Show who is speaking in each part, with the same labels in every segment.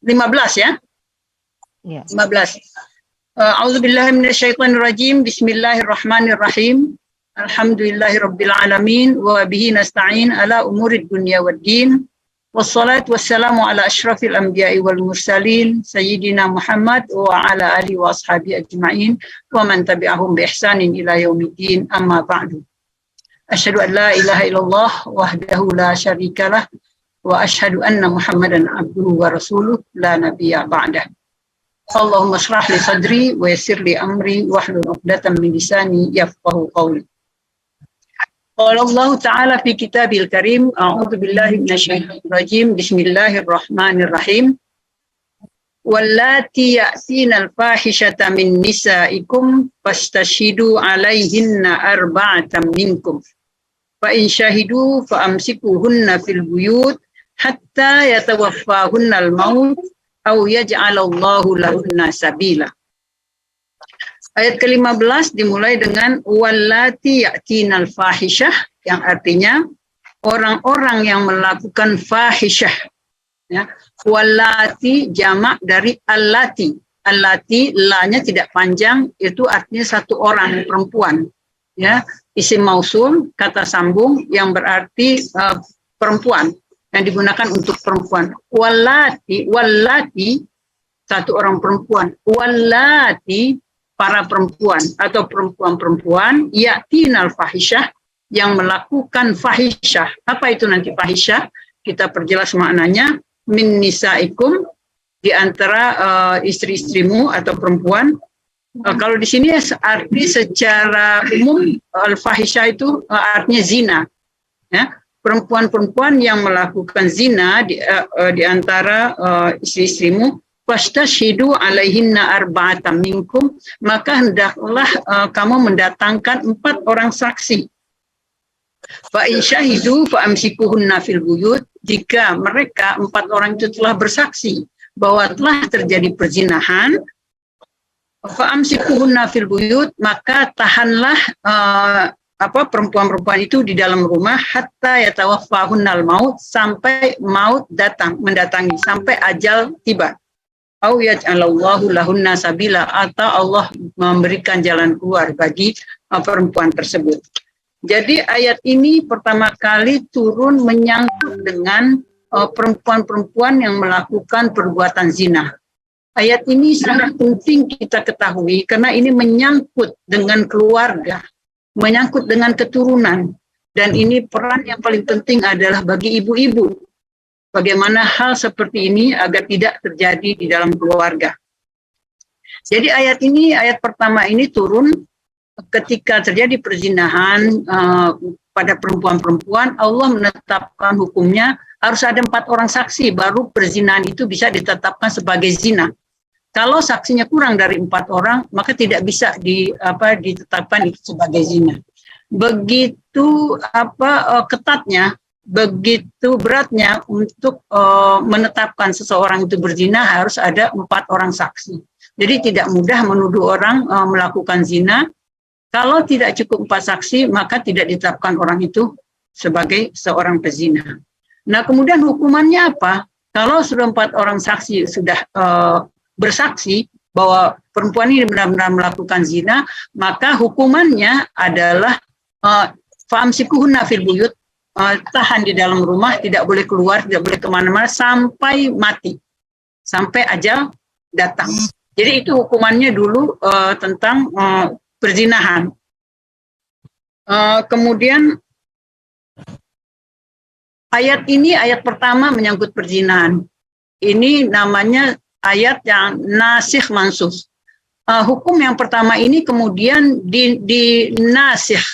Speaker 1: 15 ya.
Speaker 2: Ya.
Speaker 1: 15. A'udzubillahi minasyaitonirrajim. Bismillahirrahmanirrahim. Alhamdulillahirabbil alamin wa bihi nasta'in ala umurid dunya waddin. Wassalatu wassalamu ala asyrafil anbiya'i wal mursalin sayyidina Muhammad wa ala alihi wa ashabihi ajma'in wa man tabi'ahum bi ihsanin ila yaumiddin, amma ba'du. Asyhadu an la ilaha illallah wahdahu la syarikalah wa asyhadu anna Muhammadan abduhu wa rasuluh la nabiyya ba'dah. Allahumma shrah li sadri wa yassir li amri wahlul 'uqdatam min lisani yafqahu qawli. Qala Allah Ta'ala fi kitabil karim, a'udzu billahi minasyaitonir rajim, bismillahirrahmanirrahim. Wallati ya'tinal fahishata min nisa'ikum fastashhidu 'alaihinna arba'atan minkum. Fa in syahidu fa amsikuhunna fil buyut hatta yatawaffahunnal maut aw yaj'alallahu lahunna sabila. Ayat ke-15 dimulai dengan wallati ya'tinal fahisyah, yang artinya orang-orang yang melakukan fahisyah. Ya. Wallati jamak dari allati. Allati, la-nya tidak panjang, itu artinya satu orang, perempuan. Ya, isim mausul, kata sambung yang berarti perempuan, yang digunakan untuk perempuan. Wallati, satu orang perempuan. Wallati, para perempuan atau perempuan-perempuan ya'tinal fahisyah, yang melakukan fahisyah. Apa itu nanti fahisyah? Kita perjelas maknanya. Min nisaikum, di antara istri-istrimu atau perempuan. Kalau di sini arti secara umum al-fahisyah itu artinya zina. Ya, perempuan-perempuan yang melakukan zina di antara istri-istrimu. Fastashhidu alaihinna arba'atan minkum, maka hendaklah kamu mendatangkan 4 orang saksi. Fa in syahidu fa amsikuhunna fil buyut, jika mereka 4 orang itu telah bersaksi bahwa telah terjadi perzinahan, fa amsikuhunna fil buyut, maka tahanlah perempuan-perempuan itu di dalam rumah hatta yatawaffahunnal maut, sampai maut datang mendatangi, sampai ajal tiba. Au yaj'alallahu lahunna sabila, atau Allah memberikan jalan keluar bagi perempuan tersebut. Jadi ayat ini pertama kali turun menyangkut dengan perempuan-perempuan yang melakukan perbuatan zina. Ayat ini sangat penting kita ketahui karena ini menyangkut dengan keluarga, menyangkut dengan keturunan, dan ini peran yang paling penting adalah bagi ibu-ibu. Bagaimana hal seperti ini agar tidak terjadi di dalam keluarga. Jadi ayat pertama ini turun ketika terjadi perzinahan pada perempuan-perempuan. Allah menetapkan hukumnya harus ada 4 orang saksi baru perzinahan itu bisa ditetapkan sebagai zina. Kalau saksinya kurang dari 4 orang, maka tidak bisa ditetapkan itu sebagai zina. Begitu ketatnya, begitu beratnya untuk menetapkan seseorang itu berzina, harus ada 4 orang saksi. Jadi tidak mudah menuduh orang melakukan zina. Kalau tidak cukup 4 saksi, maka tidak ditetapkan orang itu sebagai seorang pezina. Nah, kemudian hukumannya apa? Kalau sudah 4 orang saksi sudah bersaksi bahwa perempuan ini benar-benar melakukan zina, maka hukumannya adalah fa'amsikuhunna fil buyut, tahan di dalam rumah, tidak boleh keluar, tidak boleh kemana-mana sampai mati, sampai ajal datang. Jadi itu hukumannya dulu tentang perzinahan. Kemudian ayat ini, ayat pertama menyangkut perzinahan. Ini namanya ayat yang nasikh mansuh. Hukum yang pertama ini kemudian dinasikh,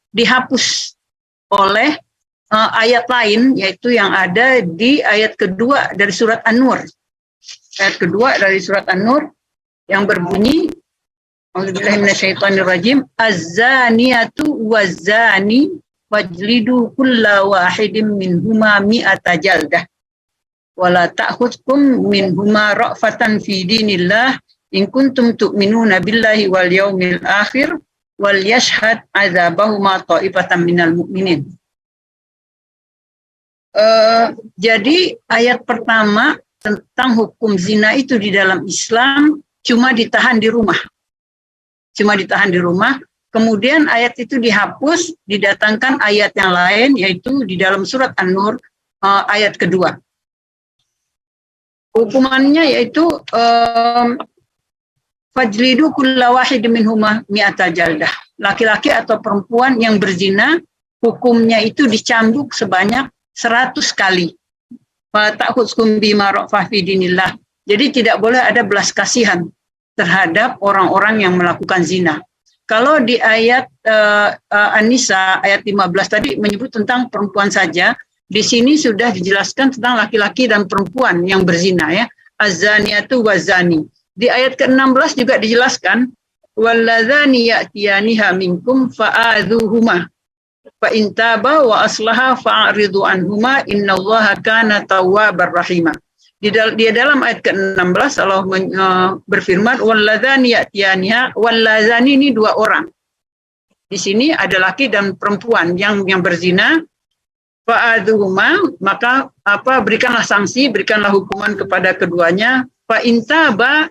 Speaker 1: dihapus oleh ayat lain, yaitu yang ada di ayat kedua dari surat An-Nur. Ayat kedua dari surat An-Nur yang berbunyi, A'udzubillahi minasyaitonirrajim, az-zaniyatu waz-zani wajlidu kulla wahidin minhuma mi'ata jaldah wala ta'khudhukum minhuma ra'fatan fi dinillah in kuntum tu'minuna billahi wal yaumil akhir wal yashhad 'adzabahuma ta'ifatan minal mu'minin. Jadi ayat pertama tentang hukum zina itu di dalam Islam cuma ditahan di rumah. Cuma ditahan di rumah, kemudian ayat itu dihapus, didatangkan ayat yang lain, yaitu di dalam surat An-Nur ayat kedua. Hukumannya yaitu fajlidu kulla wahid minhuma mi'ata jaldah. Laki-laki atau perempuan yang berzina, hukumnya itu dicambuk sebanyak 100 kali. Fa ta'khudhukum bima ra'fa fi dinillah. Jadi tidak boleh ada belas kasihan terhadap orang-orang yang melakukan zina. Kalau di ayat An-Nisa ayat 15 tadi menyebut tentang perempuan saja, di sini sudah dijelaskan tentang laki-laki dan perempuan yang berzina ya. Az-zaniatu waz-zani. Di ayat ke-16 juga dijelaskan walladzani ya'tiyaniha minkum fa'adzuhuma fa in taba wa aslaha fa'ridu anhuma innallaha kana tawwabar rahima. Di dalam ayat ke-16 Allah berfirman walladzani ya'tiyaniha, walladzani ini dua orang. Di sini ada laki dan perempuan yang berzina, fa'adzuhuma, maka berikanlah sanksi, berikanlah hukuman kepada keduanya, fa in taba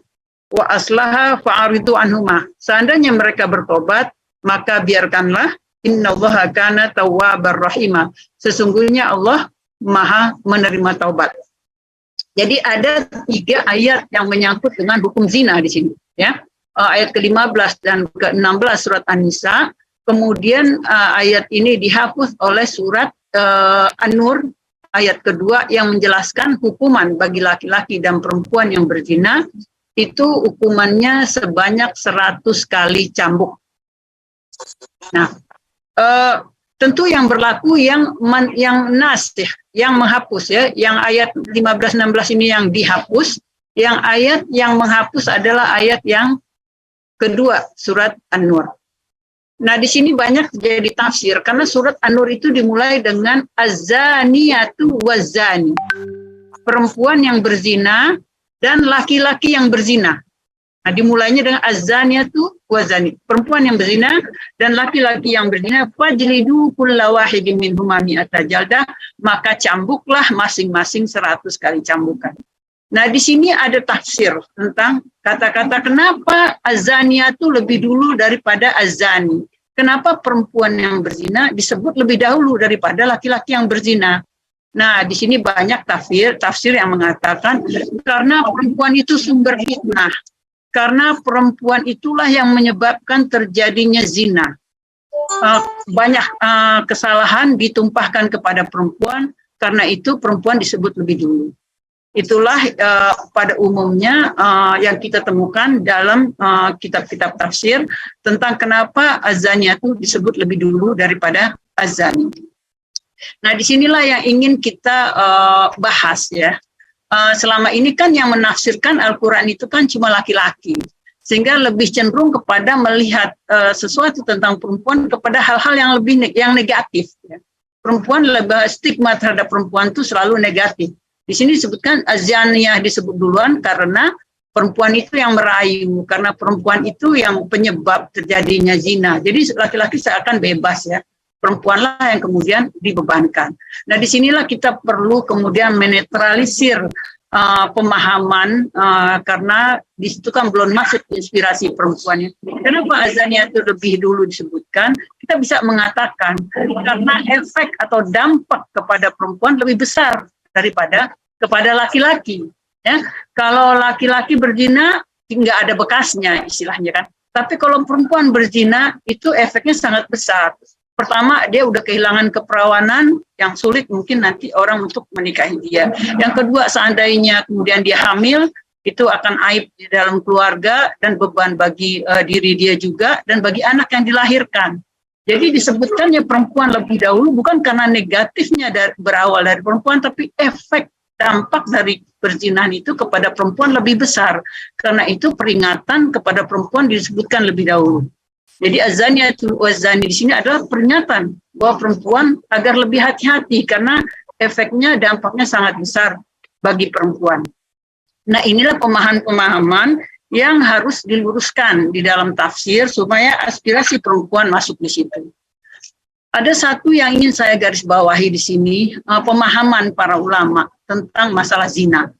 Speaker 1: wa aslaha fa'ridu anhuma. Seandainya mereka bertobat, maka biarkanlah, innallaha kana tawwabar rahima. Sesungguhnya Allah Maha menerima taubat. Jadi ada 3 ayat yang menyangkut dengan hukum zina di sini, ya. Ayat ke-15 dan ke-16 surat An-Nisa. Kemudian ayat ini dihapus oleh surat An-Nur ayat kedua yang menjelaskan hukuman bagi laki-laki dan perempuan yang berzina itu hukumannya sebanyak 100 kali cambuk. Nah, tentu yang berlaku yang nasih, yang menghapus ya, yang ayat 15-16 ini yang dihapus, yang ayat yang menghapus adalah ayat yang kedua surat An-Nur. Nah, di sini banyak jadi tafsir karena surat An-Nur itu dimulai dengan az-zaniyatu waz-zani. Perempuan yang berzina dan laki-laki yang berzina. Nah, dimulainya dengan az-zaniyatu waz-zani. Perempuan yang berzina dan laki-laki yang berzina, fajlidu kulla wahidin minhuma mi'ata jaldah, maka cambuklah masing-masing 100 kali cambukan. Nah, di sini ada tafsir tentang kata-kata kenapa az-zaniyatu lebih dulu daripada az-zani. Kenapa perempuan yang berzina disebut lebih dahulu daripada laki-laki yang berzina. Nah, di sini banyak tafsir yang mengatakan karena perempuan itu sumber fitnah. Karena perempuan itulah yang menyebabkan terjadinya zina. Banyak kesalahan ditumpahkan kepada perempuan, karena itu perempuan disebut lebih dulu. Itulah pada umumnya yang kita temukan dalam kitab-kitab tafsir tentang kenapa az-zaniyatu disebut lebih dulu daripada az-zani. Nah, disinilah yang ingin kita bahas ya. Selama ini kan yang menafsirkan Al-Quran itu kan cuma laki-laki, sehingga lebih cenderung kepada melihat sesuatu tentang perempuan kepada hal-hal yang negatif. Ya. Perempuan lebih stigma terhadap perempuan itu selalu negatif. Di sini disebutkan az-zaniyah disebut duluan karena perempuan itu yang merayu, karena perempuan itu yang penyebab terjadinya zina. Jadi laki-laki seakan bebas ya, perempuanlah yang kemudian dibebankan. Nah, disinilah kita perlu kemudian menetralisir pemahaman karena di situ kan belum masuk inspirasi perempuannya. Kenapa az-zaniyah itu lebih dulu disebutkan? Kita bisa mengatakan karena efek atau dampak kepada perempuan lebih besar daripada kepada laki-laki. Ya, kalau laki-laki berzina nggak ada bekasnya istilahnya kan. Tapi kalau perempuan berzina itu efeknya sangat besar. Pertama, dia udah kehilangan keperawanan yang sulit mungkin nanti orang untuk menikahi dia. Yang kedua, seandainya kemudian dia hamil, itu akan aib di dalam keluarga dan beban bagi diri dia juga dan bagi anak yang dilahirkan. Jadi disebutkannya perempuan lebih dahulu bukan karena negatifnya berawal dari perempuan, tapi efek dampak dari perzinahan itu kepada perempuan lebih besar. Karena itu peringatan kepada perempuan disebutkan lebih dahulu. Jadi az-zaniyatu waz-zani di sini adalah peringatan bahwa perempuan agar lebih hati-hati karena efeknya, dampaknya sangat besar bagi perempuan. Nah, inilah pemahaman-pemahaman yang harus diluruskan di dalam tafsir supaya aspirasi perempuan masuk di situ. Ada satu yang ingin saya garis bawahi di sini, pemahaman para ulama tentang masalah zina.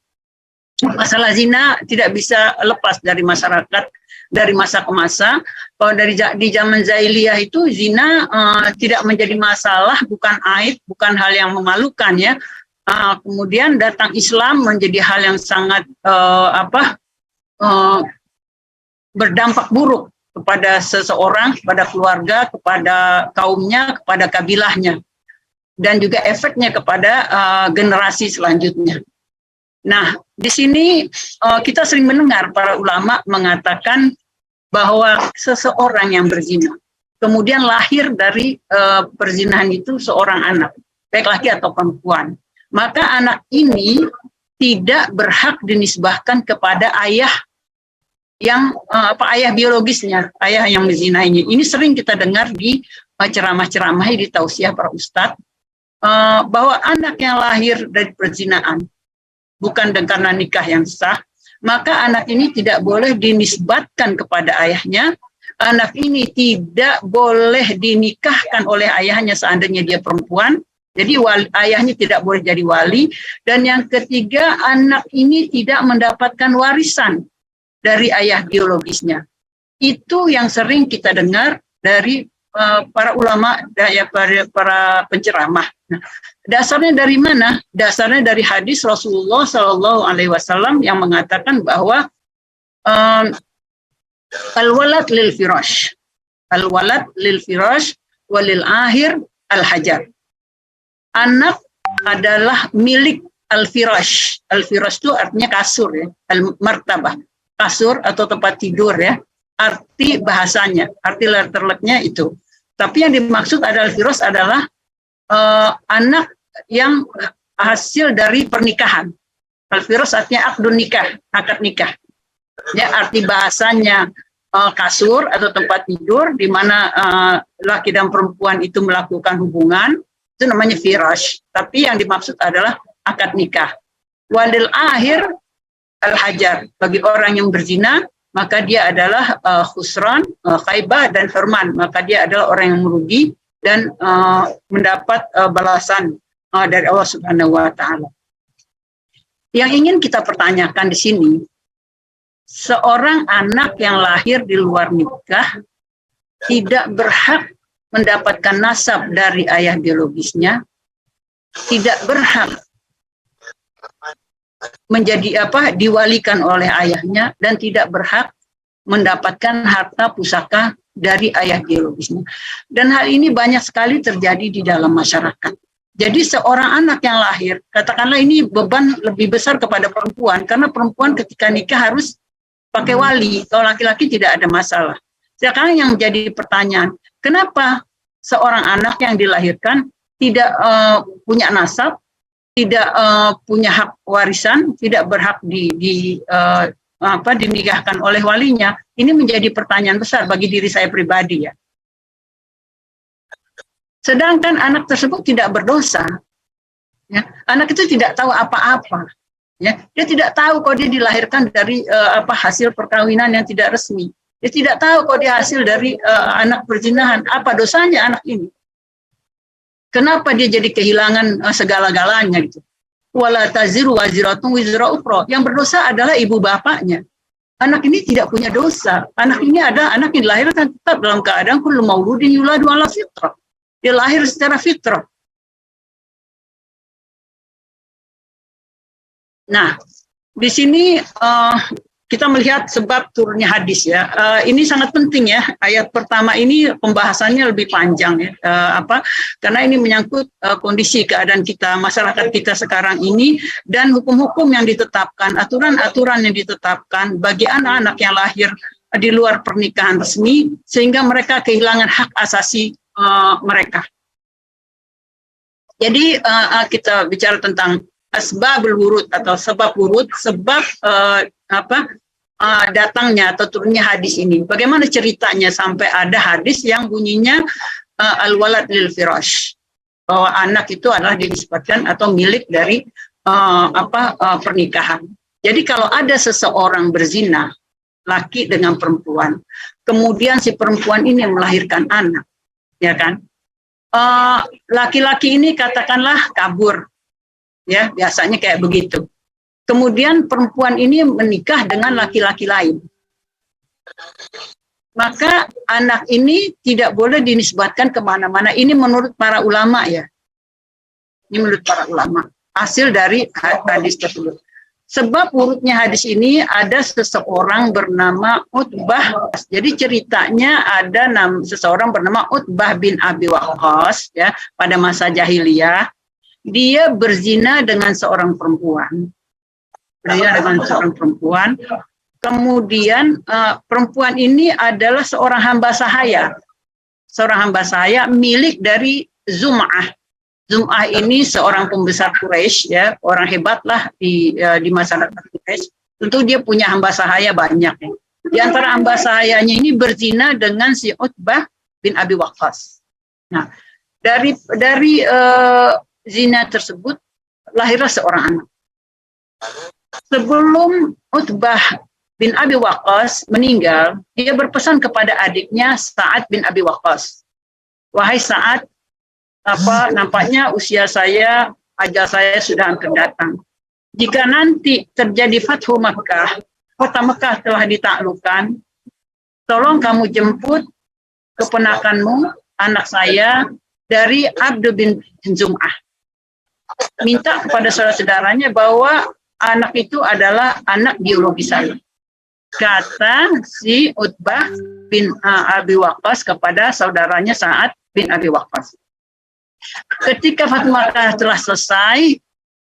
Speaker 1: Masalah zina tidak bisa lepas dari masyarakat dari masa ke masa. Kalau di zaman jahiliyah itu zina tidak menjadi masalah, bukan aib, bukan hal yang memalukan ya. Kemudian datang Islam menjadi hal yang sangat berdampak buruk kepada seseorang, kepada keluarga, kepada kaumnya, kepada kabilahnya, dan juga efeknya kepada generasi selanjutnya. Nah, di sini kita sering mendengar para ulama mengatakan bahwa seseorang yang berzina, kemudian lahir dari perzinahan itu seorang anak, baik laki atau perempuan, maka anak ini tidak berhak dinisbahkan kepada ayah yang ayah biologisnya, ayah yang menzinainya. Ini sering kita dengar di ceramah-ceramah di tausiah para ustadz, bahwa anak yang lahir dari perzinahan bukan karena nikah yang sah, maka anak ini tidak boleh dinisbatkan kepada ayahnya. Anak ini tidak boleh dinikahkan oleh ayahnya seandainya dia perempuan. Jadi ayahnya tidak boleh jadi wali. Dan yang ketiga, anak ini tidak mendapatkan warisan dari ayah biologisnya. Itu yang sering kita dengar dari para ulama, para penceramah. Nah, dasarnya dari mana? Dasarnya dari hadis Rasulullah Shallallahu Alaihi Wasallam yang mengatakan bahwa al-walad lil firash, al-walad lil firash, walil ahir al-hajar. Anak adalah milik al-firash. Al-firash itu artinya kasur ya, al-martabah, kasur atau tempat tidur ya. Arti bahasanya, arti letterletnya itu. Tapi yang dimaksud adalah al-firash adalah anak yang hasil dari pernikahan. Al-firash artinya akdun nikah, akad nikah. Ya, arti bahasanya kasur atau tempat tidur di mana laki dan perempuan itu melakukan hubungan, itu namanya firash. Tapi yang dimaksud adalah akad nikah. Walil akhir al-hajar, bagi orang yang berzina, maka dia adalah khusran, khaibah, dan firman. Maka dia adalah orang yang merugi dan mendapat balasan dari Allah Subhanahu wa Ta'ala. Yang ingin kita pertanyakan di sini, seorang anak yang lahir di luar nikah tidak berhak mendapatkan nasab dari ayah biologisnya, tidak berhak menjadi diwalikan oleh ayahnya, dan tidak berhak mendapatkan harta pusaka dari ayah biologisnya. Dan hal ini banyak sekali terjadi di dalam masyarakat. Jadi seorang anak yang lahir, katakanlah ini beban lebih besar kepada perempuan, karena perempuan ketika nikah harus pakai wali, kalau laki-laki tidak ada masalah. Sekarang yang menjadi pertanyaan, kenapa seorang anak yang dilahirkan tidak punya nasab, tidak punya hak warisan, tidak berhak dinikahkan oleh walinya? Ini menjadi pertanyaan besar bagi diri saya pribadi ya. Sedangkan anak tersebut tidak berdosa, ya. Anak itu tidak tahu apa-apa, ya. Dia tidak tahu kalau dia dilahirkan dari hasil perkawinan yang tidak resmi. Dia tidak tahu kalau dia hasil dari anak perzinahan. Apa dosanya anak ini? Kenapa dia jadi kehilangan segala-galanya gitu? Wala taziru waziratun wizra ukhra. Yang berdosa adalah ibu bapaknya. Anak ini tidak punya dosa. Anak ini ada anak yang dilahirkan tetap dalam keadaan kullu mauludin yuladu ala fitrah. Dia lahir secara fitrah. Nah, di sini kita melihat sebab turunnya hadis ya. Ini sangat penting ya. Ayat pertama ini pembahasannya lebih panjang ya. Karena ini menyangkut kondisi keadaan kita, masyarakat kita sekarang ini, dan hukum-hukum yang ditetapkan, aturan-aturan yang ditetapkan bagi anak-anak yang lahir di luar pernikahan resmi, sehingga mereka kehilangan hak asasi mereka. Jadi kita bicara tentang asbabul wurud atau sebab wurud, sebab datangnya atau turunnya hadis ini. Bagaimana ceritanya sampai ada hadis yang bunyinya al-walad lil firash, bahwa anak itu adalah dinisbatkan atau milik dari pernikahan. Jadi kalau ada seseorang berzina, laki dengan perempuan, kemudian si perempuan ini melahirkan anak, ya kan? Laki-laki ini katakanlah kabur, ya biasanya kayak begitu. kemudian perempuan ini menikah dengan laki-laki lain, maka anak ini tidak boleh dinisbatkan kemana-mana. Ini menurut para ulama ya. Ini menurut para ulama. Hasil dari hadis tersebut. Sebab urutnya hadis ini ada seseorang bernama Utbah. Jadi ceritanya ada seseorang bernama Utbah bin Abi Waqqas ya, pada masa jahiliyah. Dia berzina dengan seorang perempuan. Kemudian perempuan ini adalah seorang hamba sahaya. Seorang hamba sahaya milik dari Zum'ah. Zum'ah ini seorang pembesar Quraisy ya, orang hebat lah di masyarakat Quraisy. Tentu dia punya hamba sahaya banyak ya. Di antara hamba sahayanya ini berzina dengan si Utbah bin Abi Waqqas. Nah, dari zina tersebut lahirlah seorang anak. Sebelum Utbah bin Abi Waqqas meninggal, dia berpesan kepada adiknya Sa'ad bin Abi Waqqas. Wahai Sa'ad, nampaknya usia saya, ajal saya sudah hampir datang. Jika nanti terjadi Fathu Makkah, kota Mekah telah ditaklukkan, tolong kamu jemput keponakanmu, anak saya, dari Abdu bin Zum'ah. Minta kepada saudara-saudaranya bahwa anak itu adalah anak biologi saya. Kata si Utbah bin Abi Waqqas kepada saudaranya Sa'ad bin Abi Waqqas. Ketika Fathu Makkah telah selesai,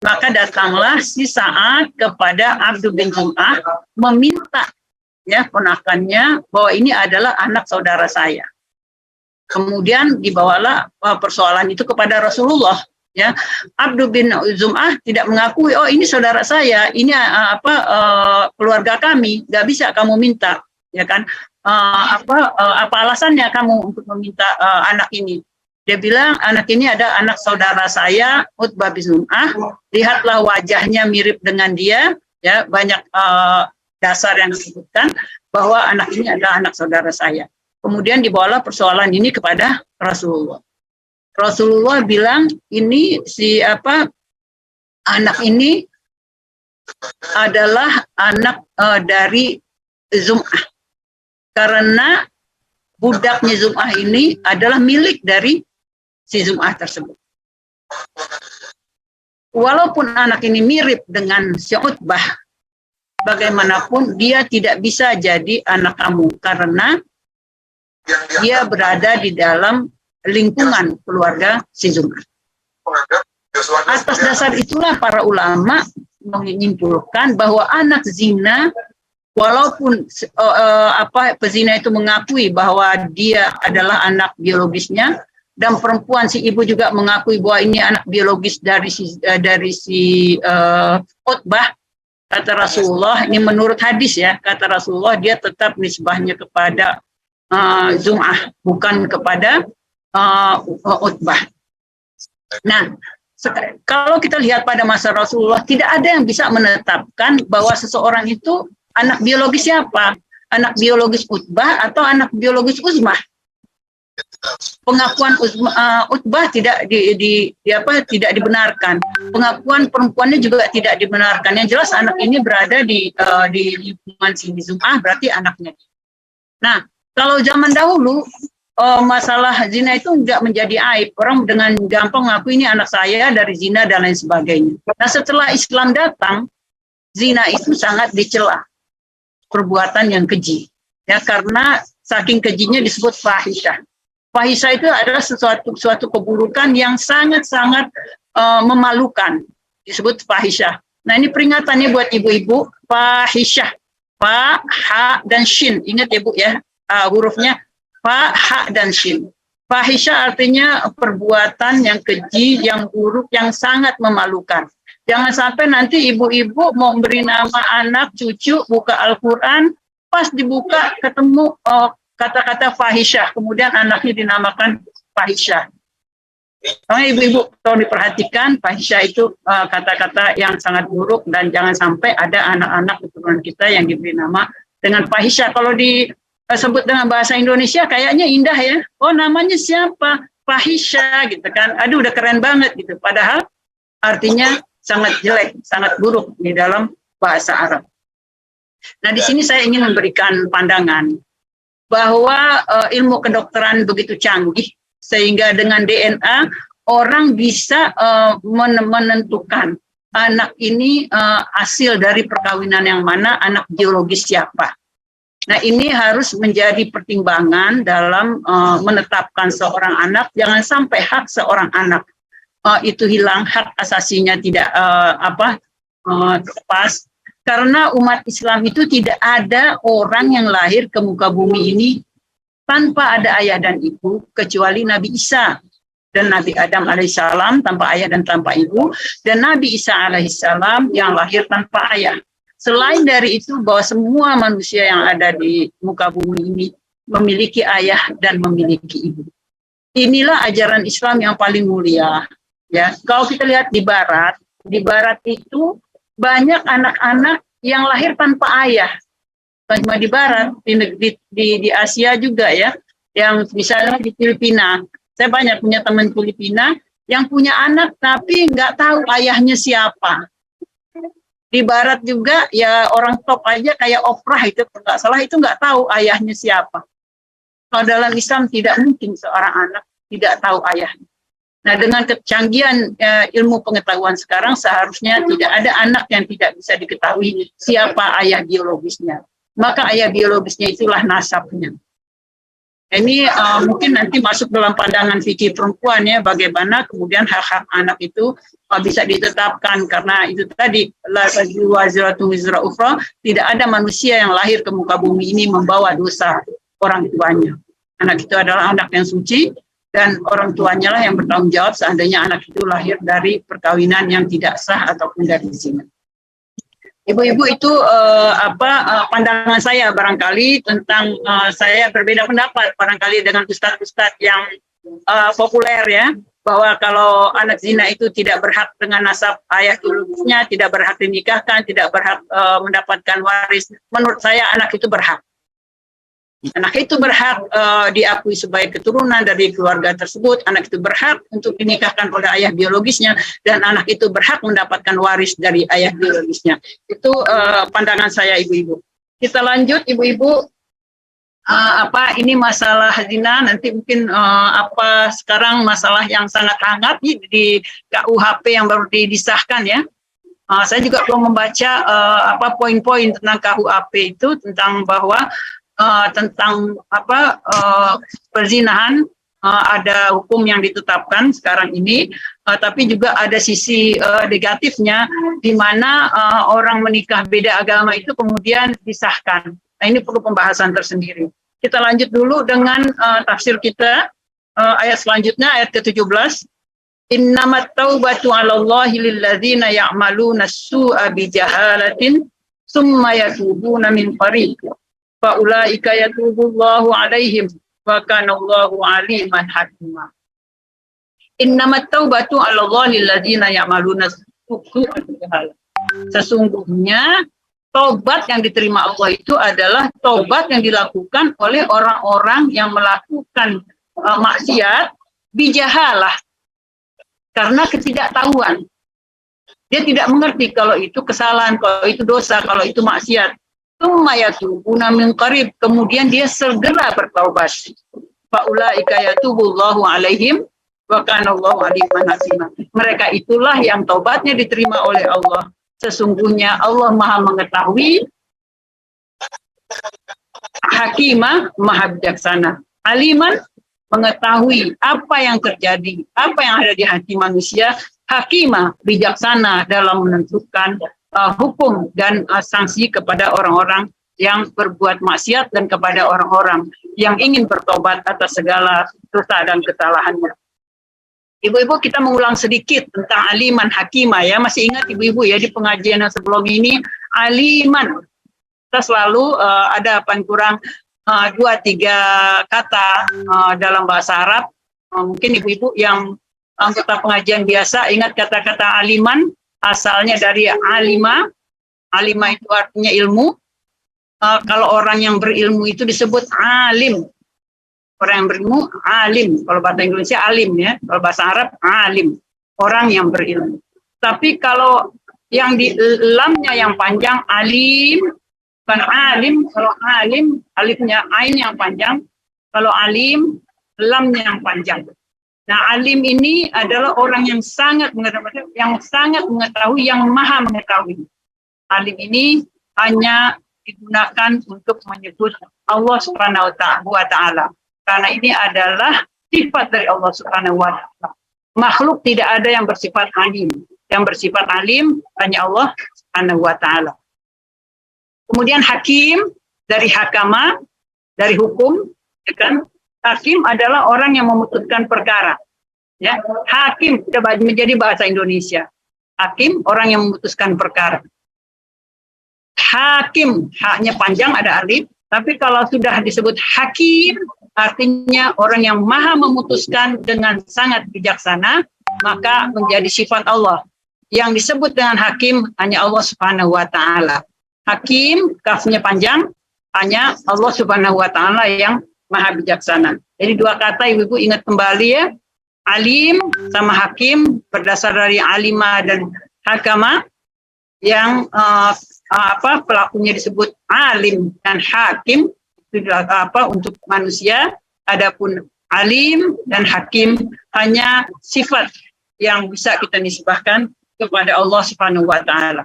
Speaker 1: maka datanglah si Sa'ad kepada Abdu bin Zum'ah meminta ya ponakannya bahwa ini adalah anak saudara saya. Kemudian dibawalah persoalan itu kepada Rasulullah. Ya, Abdu bin Zum'ah tidak mengakui, oh ini saudara saya, ini keluarga kami, nggak bisa kamu minta, ya kan? Apa alasannya kamu untuk meminta anak ini? Dia bilang anak ini ada anak saudara saya, Utbah bin Zum'ah. Lihatlah wajahnya mirip dengan dia, ya banyak dasar yang disebutkan bahwa anak ini adalah anak saudara saya. Kemudian dibawalah persoalan ini kepada Rasulullah. Rasulullah bilang ini anak ini adalah anak dari Zum'ah, karena budaknya Zum'ah ini adalah milik dari si Zum'ah tersebut. Walaupun anak ini mirip dengan si Utbah, bagaimanapun dia tidak bisa jadi anak kamu karena dia berada di dalam lingkungan keluarga si Zum'ah. Atas dasar itulah para ulama menyimpulkan bahwa anak zina, walaupun pezina itu mengakui bahwa dia adalah anak biologisnya, dan perempuan si ibu juga mengakui bahwa ini anak biologis dari si Utbah, kata Rasulullah, ini menurut hadis ya, kata Rasulullah dia tetap nisbahnya kepada Zum'ah, bukan kepada Utbah. Nah, kalau kita lihat pada masa Rasulullah, tidak ada yang bisa menetapkan bahwa seseorang itu anak biologis siapa, anak biologis Utbah atau anak biologis Uzmah. Pengakuan Utbah tidak tidak dibenarkan. Pengakuan perempuannya juga tidak dibenarkan. Yang jelas anak ini berada di lingkungan sini Zum'ah, berarti anaknya. Nah, kalau zaman dahulu masalah zina itu nggak menjadi aib. Orang dengan gampang mengaku ini anak saya dari zina dan lain sebagainya. Nah, setelah Islam datang, zina itu sangat dicela, perbuatan yang keji. Ya, karena saking kejinya disebut fahisyah. Fahisyah itu adalah suatu keburukan yang sangat-sangat memalukan, disebut fahisyah. Nah, ini peringatannya buat ibu-ibu, fahisyah, fa, ha, dan shin. Ingat ya Bu ya, hurufnya fa, ha, dan shin. Fahisyah artinya perbuatan yang keji, yang buruk, yang sangat memalukan. Jangan sampai nanti ibu-ibu mau beri nama anak, cucu, buka Al-Quran, pas dibuka ketemu kata-kata fahisyah, kemudian anaknya dinamakan fahisyah. Karena ibu-ibu kalau diperhatikan, fahisyah itu kata-kata yang sangat buruk, dan jangan sampai ada anak-anak keturunan kita yang diberi nama dengan fahisyah. Kalau disebut dengan bahasa Indonesia kayaknya indah ya, oh namanya siapa? Fahisyah gitu kan, aduh udah keren banget gitu. Padahal artinya sangat jelek, sangat buruk di dalam bahasa Arab. Nah, di sini saya ingin memberikan pandangan bahwa ilmu kedokteran begitu canggih sehingga dengan DNA orang bisa menentukan anak ini hasil dari perkawinan yang mana, anak biologis siapa. Nah, ini harus menjadi pertimbangan dalam menetapkan seorang anak. Jangan sampai hak seorang anak itu hilang, hak asasinya tidak terlepas. Karena umat Islam itu tidak ada orang yang lahir ke muka bumi ini tanpa ada ayah dan ibu, kecuali Nabi Isa dan Nabi Adam alaihissalam tanpa ayah dan tanpa ibu, dan Nabi Isa alaihissalam yang lahir tanpa ayah. Selain dari itu, bahwa semua manusia yang ada di muka bumi ini memiliki ayah dan memiliki ibu. Inilah ajaran Islam yang paling mulia. Ya, kalau kita lihat di Barat itu banyak anak-anak yang lahir tanpa ayah. Cuma di Barat, di Asia juga ya, yang misalnya di Filipina. Saya banyak punya teman Filipina yang punya anak tapi nggak tahu ayahnya siapa. Di Barat juga ya orang top aja kayak Oprah itu nggak salah itu nggak tahu ayahnya siapa. Kalau dalam Islam tidak mungkin seorang anak tidak tahu ayahnya. Nah, dengan kecanggihan ilmu pengetahuan sekarang seharusnya tidak ada anak yang tidak bisa diketahui siapa ayah biologisnya. Maka ayah biologisnya itulah nasabnya. Ini mungkin nanti masuk dalam pandangan fikih perempuan ya, bagaimana kemudian hak-hak anak itu bisa ditetapkan, karena itu tadi la taziru waziratun wizra ukhra, tidak ada manusia yang lahir ke muka bumi ini membawa dosa orang tuanya. Anak itu adalah anak yang suci dan orang tuanya lah yang bertanggung jawab seandainya anak itu lahir dari perkawinan yang tidak sah ataupun dari zina. Ibu-ibu itu pandangan saya barangkali tentang saya berbeda pendapat barangkali dengan ustadz-ustadz yang populer ya, bahwa kalau anak zina itu tidak berhak dengan nasab ayah biologisnya, tidak berhak dinikahkan, tidak berhak mendapatkan waris. Menurut saya anak itu berhak. Anak itu berhak diakui sebagai keturunan dari keluarga tersebut. Anak itu berhak untuk dinikahkan oleh ayah biologisnya, dan anak itu berhak mendapatkan waris dari ayah biologisnya. Itu pandangan saya, ibu-ibu. Kita lanjut, ibu-ibu. Ini masalah zina, nanti mungkin sekarang masalah yang sangat hangat di KUHP yang baru disahkan ya. Saya juga belum membaca poin-poin tentang KUHP itu, tentang bahwa perzinahan ada hukum yang ditetapkan sekarang ini, tapi juga ada sisi negatifnya di mana orang menikah beda agama itu kemudian disahkan. Nah, ini perlu pembahasan tersendiri. Kita lanjut dulu dengan tafsir kita, ayat selanjutnya, ayat ke-17. Innamat taubatu 'alallahi lilladzina ya'maluna as-su'a bijahalatin tsumma yatubuna min qarib. Faulaika yatubullahu 'alaihim wa kanallahu 'aliman hakima. Innamat taubatu 'alallahi lilladzina ya'maluna as-su'a bijahalatin. Sesungguhnya tobat yang diterima Allah itu adalah tobat yang dilakukan oleh orang-orang yang melakukan maksiat bijahalah, karena ketidaktahuan. Dia tidak mengerti kalau itu kesalahan, kalau itu dosa, kalau itu maksiat. Tsummayatubuna min qarib, kemudian dia segera bertaubat. Faulaika yatubullahu 'alaihim wa kanallahu 'aliman hakima. Mereka itulah yang taubatnya diterima oleh Allah. Sesungguhnya Allah Maha mengetahui, Hakimah Maha bijaksana. Aliman, mengetahui apa yang terjadi, apa yang ada di hati manusia. Hakimah, bijaksana dalam menentukan hukum dan sanksi kepada orang-orang yang berbuat maksiat dan kepada orang-orang yang ingin bertobat atas segala dosa dan kesalahannya. Ibu-ibu, kita mengulang sedikit tentang aliman hakimah ya. Masih ingat ibu-ibu ya, di pengajian yang sebelum ini aliman. Kita selalu ada paling kurang 2-3 kata dalam bahasa Arab. Mungkin ibu-ibu yang anggota pengajian biasa ingat kata-kata aliman, asalnya dari alima. Alima itu artinya ilmu. Kalau orang yang berilmu itu disebut alim. Orang yang berilmu alim. Kalau bahasa Indonesia alim ya. Kalau bahasa Arab alim. Orang yang berilmu. Tapi kalau yang di lamnya yang panjang, alim, bukan alim. Kalau alim, alifnya ain yang panjang. Kalau alim, lamnya yang panjang. Nah, alim ini adalah orang yang sangat mengetahui, yang maha mengetahui. Alim ini hanya digunakan untuk menyebut Allah Subhanahu wa Ta'ala. Karena ini adalah sifat dari Allah Subhanahu wa Ta'ala. Makhluk tidak ada yang bersifat alim. Yang bersifat alim hanya Allah Subhanahu wa Ta'ala. Kemudian hakim, dari hakama, dari hukum, ya kan? Hakim adalah orang yang memutuskan perkara. Ya, hakim sudah menjadi bahasa Indonesia. Hakim orang yang memutuskan perkara. Hakim, haknya panjang ada alif, tapi kalau sudah disebut hakim, artinya orang yang maha memutuskan dengan sangat bijaksana, maka menjadi sifat Allah. Yang disebut dengan hakim hanya Allah Subhanahu wa Ta'ala. Hakim, kafnya panjang, hanya Allah Subhanahu wa Ta'ala yang maha bijaksana. Jadi dua kata ibu-ibu ingat kembali ya. Alim sama hakim berdasar dari alima dan hakama, yang pelakunya disebut alim dan hakim itu untuk manusia. Adapun alim dan hakim hanya sifat yang bisa kita nisbahkan kepada Allah Subhanahu wa Ta'ala.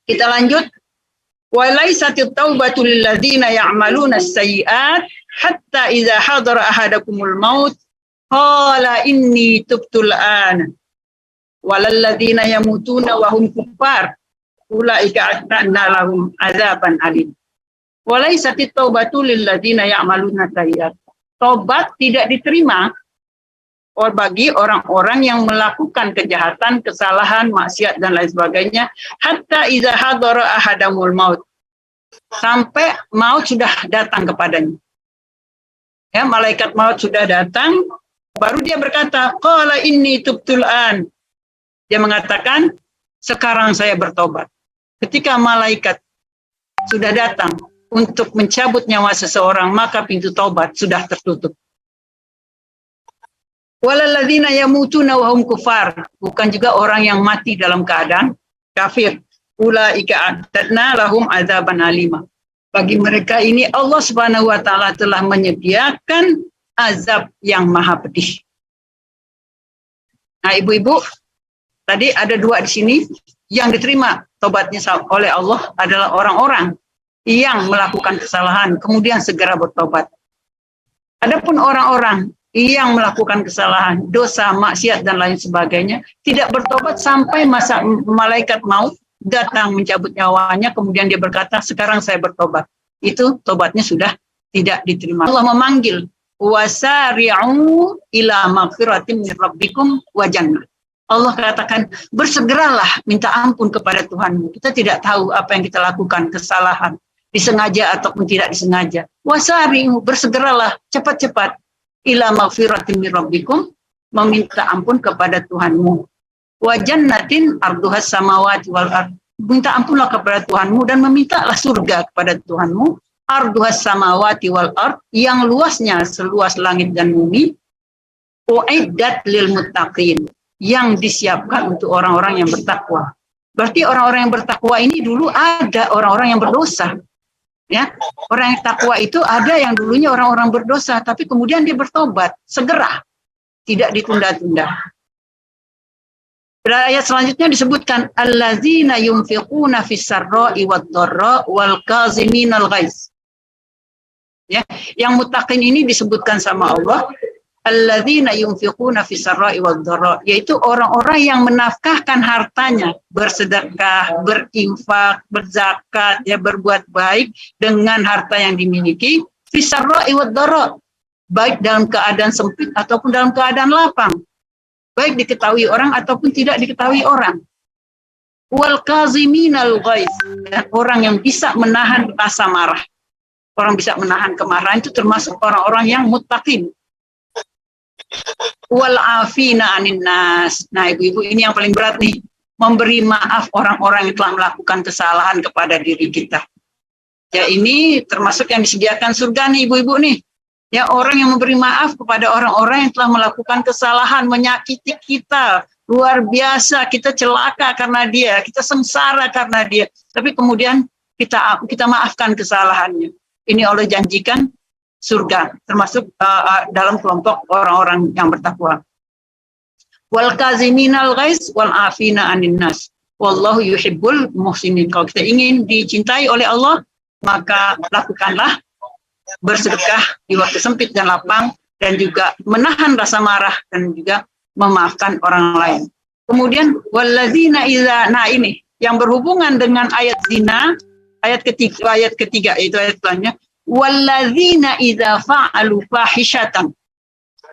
Speaker 1: Kita lanjut. Walaisatit taubatu lil ladzina ya'maluna as-sayyi'at hatta idza hadara ahadakumul maut qala inni tubtul an walal ladzina yamutuna wa hum kuffar ulaika a'tadna lahum adzaban alim. Walaisatit taubatu lil ladzina ya'maluna as-sayyi'at. Tobat tidak diterima bagi orang-orang yang melakukan kejahatan, kesalahan, maksiat dan lain sebagainya, hatta idza hadara ahadamul maut, sampai maut sudah datang kepadanya. Ya, malaikat maut sudah datang, baru dia berkata, qala inni tubtul an. Dia mengatakan, sekarang saya bertobat. Ketika malaikat sudah datang untuk mencabut nyawa seseorang, maka pintu taubat sudah tertutup. Walalladzina yamutuna wa hum kufar, bukan juga orang yang mati dalam keadaan kafir. Ulaika a'tadna lahum adzaban alima. Bagi mereka ini Allah Subhanahu wa Ta'ala telah menyediakan azab yang maha pedih. Nah, ibu-ibu, tadi ada dua di sini yang diterima tobatnya oleh Allah adalah orang-orang yang melakukan kesalahan kemudian segera bertobat. Adapun orang-orang yang melakukan kesalahan, dosa, maksiat, dan lain sebagainya, tidak bertobat sampai masa malaikat maut datang mencabut nyawanya, kemudian dia berkata, sekarang saya bertobat. Itu tobatnya sudah tidak diterima. Allah memanggil, wasari'u ila magfiratin min rabbikum wa jannah. Allah katakan, bersegeralah minta ampun kepada Tuhanmu. Kita tidak tahu apa yang kita lakukan, kesalahan, disengaja ataupun tidak disengaja. Wasari'u, bersegeralah, cepat-cepat. Ila maghfiratin min rabbikum, meminta ampun kepada Tuhanmu. Wa jannatin arduhas samawati wal ard, minta ampunlah kepada Tuhanmu dan memintalah surga kepada Tuhanmu. Arduhas samawati wal ard, yang luasnya seluas langit dan bumi. Uiddat lil muttaqin, yang disiapkan untuk orang-orang yang bertakwa. Berarti orang-orang yang bertakwa ini dulu ada orang-orang yang berdosa. Ya, orang yang takwa itu ada yang dulunya orang-orang berdosa, tapi kemudian dia bertobat segera, tidak ditunda-tunda. Pada ayat selanjutnya disebutkan allazina yunfiquna fis sarra'i wad dharra wal kaziminal ghaiz. Ya, yang muttaqin ini disebutkan sama Allah, alladzina yunfiquna fis sarra'i wad dharra, yaitu orang-orang yang menafkahkan hartanya, bersedekah, berinfak, berzakat, ya, berbuat baik dengan harta yang dimiliki, fis sarra'i wad dharra, baik dalam keadaan sempit ataupun dalam keadaan lapang, baik diketahui orang ataupun tidak diketahui orang. Wal kaziminal ghaiz, orang yang bisa menahan rasa marah. Orang bisa menahan kemarahan itu termasuk orang-orang yang muttaqin. Wal afina anin nas. Nah, ibu-ibu, ini yang paling berat nih, memberi maaf orang-orang yang telah melakukan kesalahan kepada diri kita. Ya, ini termasuk yang disediakan surga nih, ibu-ibu nih. Ya, orang yang memberi maaf kepada orang-orang yang telah melakukan kesalahan, menyakiti kita, luar biasa, kita celaka karena dia, kita sengsara karena dia, tapi kemudian kita maafkan kesalahannya. Ini Allah janjikan surga, termasuk dalam kelompok orang-orang yang bertakwa. Wal kaziminal ghaiz wal afina anin nas wallahu yuhibbul muhsinin. Kalau kita ingin dicintai oleh Allah, maka lakukanlah bersedekah di waktu sempit dan lapang, dan juga menahan rasa marah, dan juga memaafkan orang lain. Kemudian walladzina idza, nah ini yang berhubungan dengan ayat zina, ayat ketiga yaitu ayat selanjutnya, walladzina idza fa'alu fahishatan,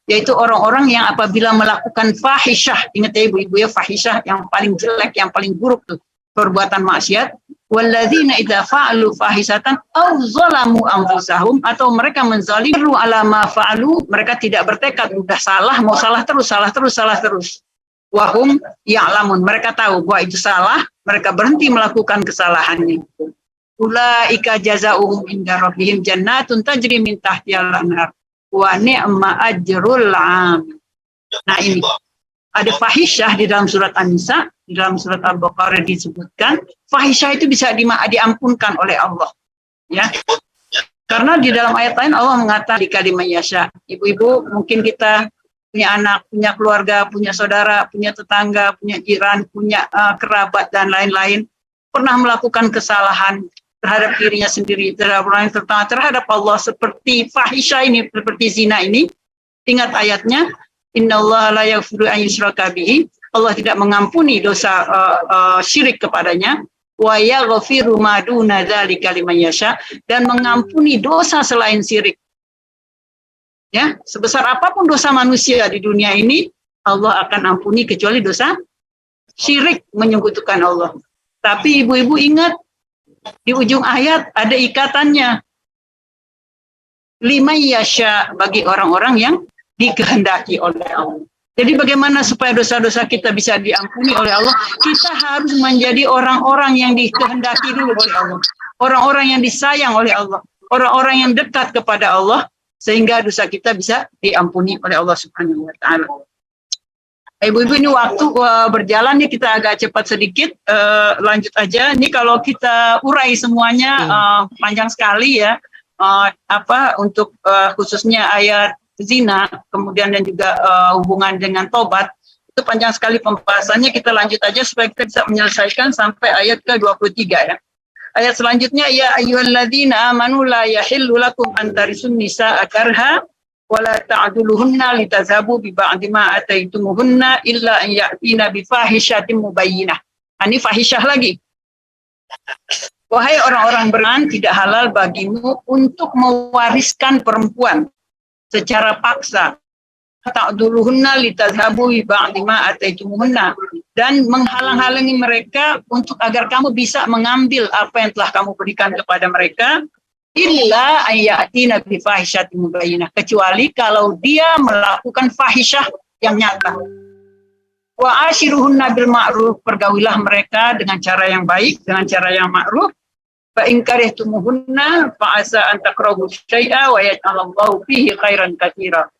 Speaker 1: yaitu orang-orang yang apabila melakukan fahisyah, ingat ya ibu-ibu ya, fahisyah yang paling jelek, yang paling buruk tuh, perbuatan maksiat. Walladzina idza fa'alu fahishatan aw zalamu anfusahum, atau mereka menzalimu ala ma fa'alu, mereka tidak bertekad, udah salah, mau salah terus. Wahum ya'lamun, mereka tahu bahwa itu salah, mereka berhenti melakukan kesalahannya. Ulaika jazaohum inda rabbihim jannatun tajri min tahtihal anhar wa ni'ma ajrul 'amil. Nah ini ada fahisyah di dalam surat An-Nisa, di dalam surat Al-Baqarah disebutkan fahisyah itu bisa diampunkan oleh Allah, ya. Karena di dalam ayat lain Allah mengatakan di kalimat yasha. Ibu-ibu, mungkin kita punya anak, punya keluarga, punya saudara, punya tetangga, punya jiran, punya kerabat dan lain-lain, pernah melakukan kesalahan terhadap dirinya sendiri, terhadap orang yang terhadap Allah, seperti fahisyah ini, seperti zina ini. Ingat ayatnya, innallaha la yaghfiru an yushraka bihi, Allah tidak mengampuni dosa syirik kepadanya, wa yaghfiru ma duna dzalika liman yasha, dan mengampuni dosa selain syirik. Ya, sebesar apapun dosa manusia di dunia ini, Allah akan ampuni kecuali dosa syirik, menyekutukan Allah. Tapi ibu-ibu ingat, di ujung ayat ada ikatannya. Liman yasha, bagi orang-orang yang dikehendaki oleh Allah. Jadi bagaimana supaya dosa-dosa kita bisa diampuni oleh Allah? Kita harus menjadi orang-orang yang dikehendaki dulu oleh Allah. Orang-orang yang disayang oleh Allah. Orang-orang yang dekat kepada Allah, sehingga dosa kita bisa diampuni oleh Allah Subhanahu wa Ta'ala. Ibu-ibu, ini waktu berjalan nih, kita agak cepat sedikit, lanjut aja. Ini kalau kita urai semuanya panjang sekali ya, untuk khususnya ayat zina, kemudian dan juga hubungan dengan tobat, itu panjang sekali pembahasannya. Kita lanjut aja supaya kita bisa menyelesaikan sampai ayat ke-23 ya. Ayat selanjutnya, ya ayyuhalladzina amanu la yahillu lakum an tarisun nisaa karha wa la ta'duluhunna litazhabu bi ba'di ma ataitumuhunna illa an ya'tina bi fahishatin mubayyinah. Ini fahisyah lagi. Wahai orang-orang beriman, tidak halal bagimu untuk mewariskan perempuan secara paksa. Ta'duluhunna litazhabu bi ba'di ma ataitumuhunna, dan menghalang-halangi mereka untuk agar kamu bisa mengambil apa yang telah kamu berikan kepada mereka, illa ayatina bi fahishatin mubayyinah, kecuali kalau dia melakukan fahisyah yang nyata. Wa ashiruhunna bil ma'ruf, pergaulilah mereka dengan cara yang baik, dengan cara yang ma'ruf. Fa in karihtumuhunna fa asa an takrahu syai'a wa yaj'alallahu fihi khairan katsira.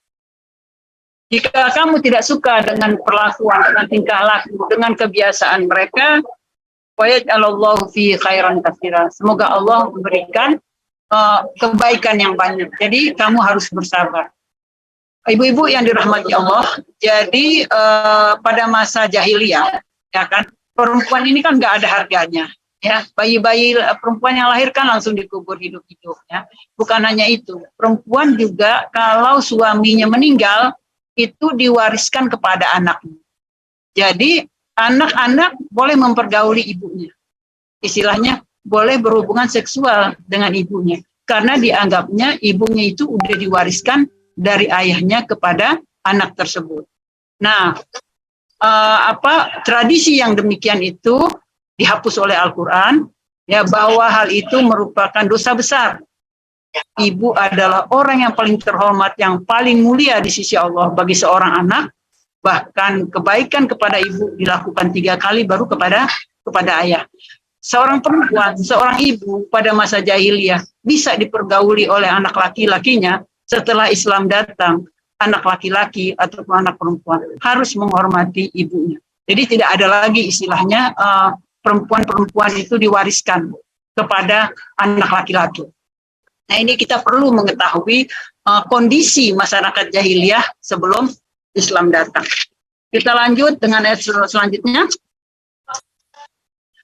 Speaker 1: Jika kamu tidak suka dengan perlakuan, dengan tingkah laku, dengan kebiasaan mereka, wa yaj'alallahu fihi khairan katsira, semoga Allah memberikan kebaikan yang banyak. Jadi kamu harus bersabar. Ibu-ibu yang dirahmati Allah, jadi pada masa jahiliyah, ya kan, perempuan ini kan nggak ada harganya. Ya, bayi-bayi perempuan yang lahirkan langsung dikubur hidup-hidup. Ya. Bukan hanya itu, perempuan juga kalau suaminya meninggal, itu diwariskan kepada anaknya. Jadi anak-anak boleh mempergauli ibunya. Istilahnya boleh berhubungan seksual dengan ibunya. Karena dianggapnya ibunya itu udah diwariskan dari ayahnya kepada anak tersebut. Nah, tradisi yang demikian itu dihapus oleh Al-Quran, ya, bahwa hal itu merupakan dosa besar. Ibu adalah orang yang paling terhormat, yang paling mulia di sisi Allah bagi seorang anak. Bahkan kebaikan kepada ibu dilakukan 3 kali baru kepada ayah. Seorang perempuan, seorang ibu pada masa jahiliyah bisa dipergauli oleh anak laki-lakinya. Setelah Islam datang, anak laki-laki ataupun anak perempuan harus menghormati ibunya. Jadi tidak ada lagi istilahnya perempuan-perempuan itu diwariskan kepada anak laki-laki. Nah, ini kita perlu mengetahui kondisi masyarakat jahiliyah sebelum Islam datang. Kita lanjut dengan ayat selanjutnya.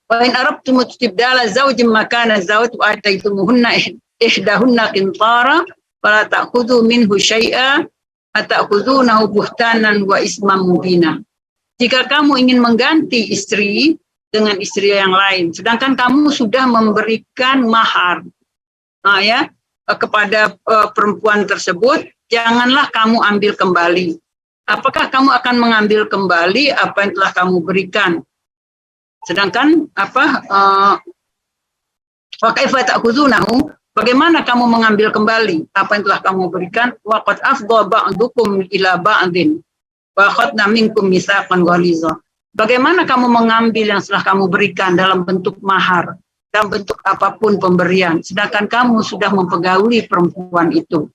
Speaker 1: Wa in arabtum istibdala zawjin makana zawj wa ataytumuhunna ihdahunna qintara fala ta'khudhu minhu syai'a ata'khudhunahu buhtanan wa isman mubina. Jika kamu ingin mengganti istri dengan istri yang lain, sedangkan kamu sudah memberikan mahar kepada perempuan tersebut, janganlah kamu ambil kembali. Apakah kamu akan mengambil kembali apa yang telah kamu berikan? Sedangkan bagaimana kamu mengambil kembali apa yang telah kamu berikan? Waqad afdha ba'dukum ila ba'din wa akhadna minkum mitsaqan ghaliza. Bagaimana kamu mengambil yang telah kamu berikan dalam bentuk mahar, dalam bentuk apapun pemberian, sedangkan kamu sudah mempergauli perempuan itu.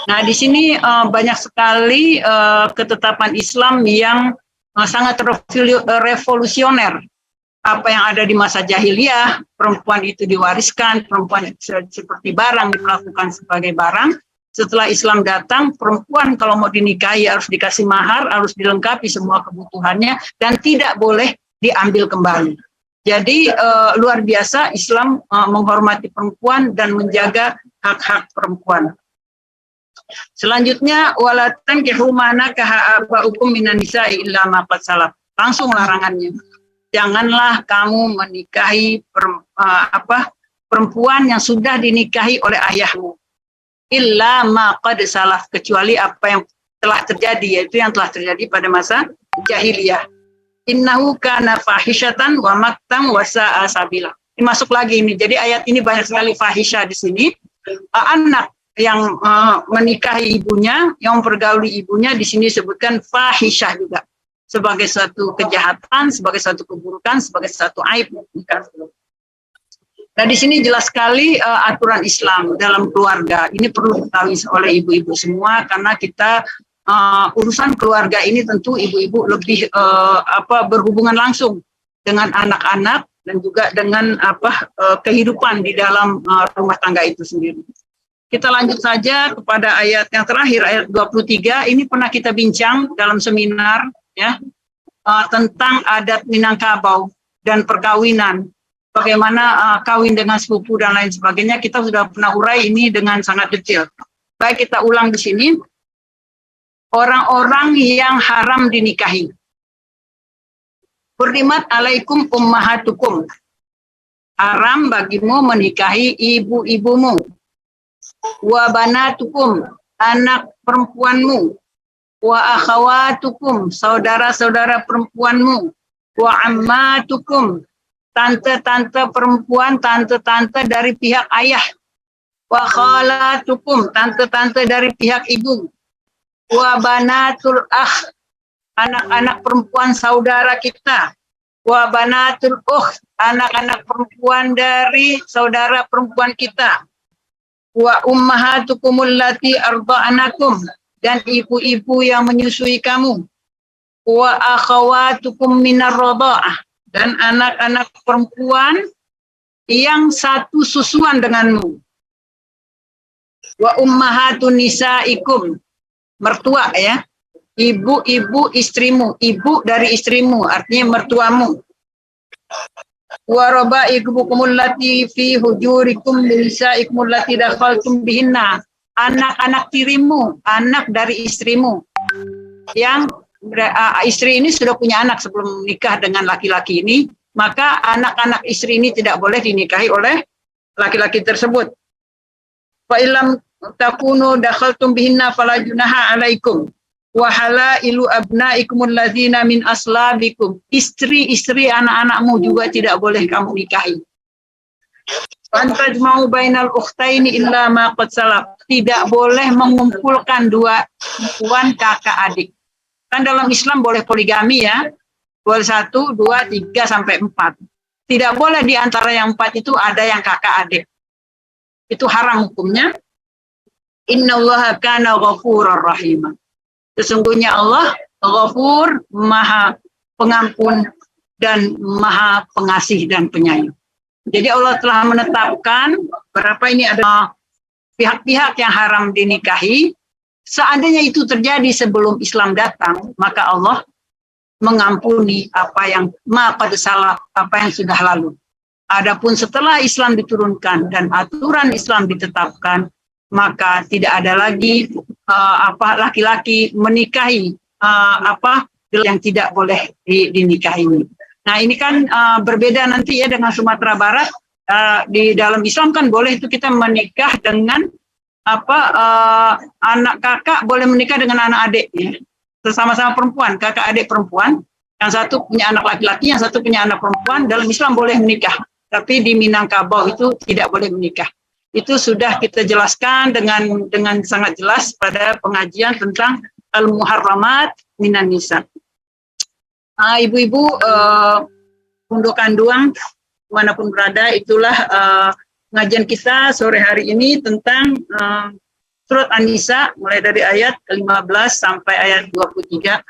Speaker 1: Nah, di sini banyak sekali ketetapan Islam yang sangat revolusioner. Apa yang ada di masa jahiliyah, perempuan itu diwariskan, perempuan seperti barang, diperlakukan sebagai barang. Setelah Islam datang, perempuan kalau mau dinikahi harus dikasih mahar, harus dilengkapi semua kebutuhannya, dan tidak boleh diambil kembali. Jadi luar biasa Islam menghormati perempuan dan menjaga hak-hak perempuan. Selanjutnya, wala tankihu ma nakaha aba'ukum minan nisa'i illa ma qad salaf. Langsung larangannya. Janganlah kamu menikahi perempuan yang sudah dinikahi oleh ayahmu. Illa ma qad salaf, kecuali apa yang telah terjadi, yaitu yang telah terjadi pada masa jahiliyah. Innahu kana fahishatan wa maktam wa sa'a sabila. Ini masuk lagi ini. Jadi ayat ini banyak sekali fahisha di sini. Anak yang menikahi ibunya, yang mempergauli ibunya, di sini disebutkan fahisyah juga, sebagai suatu kejahatan, sebagai suatu keburukan, sebagai suatu aib. Nah, di sini jelas sekali aturan Islam dalam keluarga. Ini perlu diketahui oleh ibu-ibu semua, karena kita urusan keluarga ini tentu ibu-ibu lebih berhubungan langsung dengan anak-anak dan juga dengan kehidupan di dalam rumah tangga itu sendiri. Kita lanjut saja kepada ayat yang terakhir, ayat 23. Ini pernah kita bincang dalam seminar ya, tentang adat Minangkabau dan perkawinan. Bagaimana kawin dengan sepupu dan lain sebagainya, kita sudah pernah urai ini dengan sangat detail. Baik, kita ulang di sini. Orang-orang yang haram dinikahi. Hurrimat alaikum ummahatukum. Haram bagimu menikahi ibu-ibumu. Wa banatukum, anak perempuanmu. Wa akhawatukum, saudara-saudara perempuanmu. Wa ammatukum, tante-tante perempuan, tante-tante dari pihak ayah. Wa khalatukum, tante-tante dari pihak ibu. Wa banatul akh, anak-anak perempuan saudara kita. Wa banatul ukht, anak-anak perempuan dari saudara perempuan kita. Wa ummahatukumul lati arda'anakum, dan ibu-ibu yang menyusui kamu. Wa akhawatukum minar radha'ah, dan anak-anak perempuan yang satu susuan denganmu. Wa ummahatun nisaikum, mertua ya, ibu-ibu istrimu, ibu dari istrimu, artinya mertuamu. Wa raba'ikumul lati fi hujurikum min nisaikum lati dakhaltum bihinna, anak-anak tirimu, anak dari istrimu, yang istri ini sudah punya anak sebelum menikah dengan laki-laki ini, maka anak-anak istri ini tidak boleh dinikahi oleh laki-laki tersebut. Fa illam takunu dakhaltum bihinna fala junaha alaikum wa halailu abnaikumul ladzina min aslabikum, istri-istri anak-anakmu juga tidak boleh kamu nikahi. Antajma'u bainal ukhtaini illa ma qad salaf, tidak boleh mengumpulkan dua perempuan kakak adik. Kan dalam Islam boleh poligami ya, boleh 1, 2, 3 sampai 4. Tidak boleh di antara yang 4 itu ada yang kakak adik. Itu haram hukumnya. Innallaha kana ghafurur rahim. Sesungguhnya Allah Ghafur, Maha Pengampun dan Maha Pengasih dan Penyayang. Jadi Allah telah menetapkan berapa ini ada pihak-pihak yang haram dinikahi. Seandainya itu terjadi sebelum Islam datang, maka Allah mengampuni apa yang pada salah, apa yang sudah lalu. Adapun setelah Islam diturunkan dan aturan Islam ditetapkan, maka tidak ada lagi laki-laki menikahi yang tidak boleh dinikahi. Nah ini kan berbeda nanti ya dengan Sumatera Barat. Di dalam Islam kan boleh itu kita menikah dengan anak kakak boleh menikah dengan anak adik ya. Sesama-sama perempuan, kakak adik perempuan, yang satu punya anak laki-laki, yang satu punya anak perempuan, dalam Islam boleh menikah. Tapi di Minangkabau itu tidak boleh menikah. Itu sudah kita jelaskan dengan sangat jelas pada pengajian tentang Al-Muharramat Minan Nisa. Ibu-ibu untuk kanduang manapun berada, itulah pengajian kita sore hari ini tentang surat An-Nisa mulai dari ayat 15 sampai ayat 23.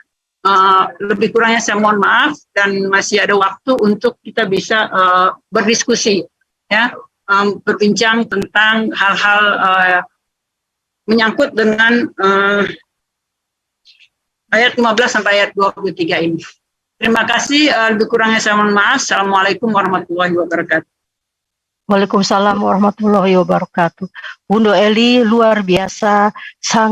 Speaker 1: Lebih kurangnya saya mohon maaf dan masih ada waktu untuk kita bisa berdiskusi ya, berbincang tentang hal-hal menyangkut dengan ayat 15 sampai ayat 23 ini. Terima kasih, lebih kurangnya saya mohon maaf. Assalamualaikum warahmatullahi wabarakatuh.
Speaker 2: Waalaikumsalam warahmatullahi wabarakatuh. Bunda Eli luar biasa, sangat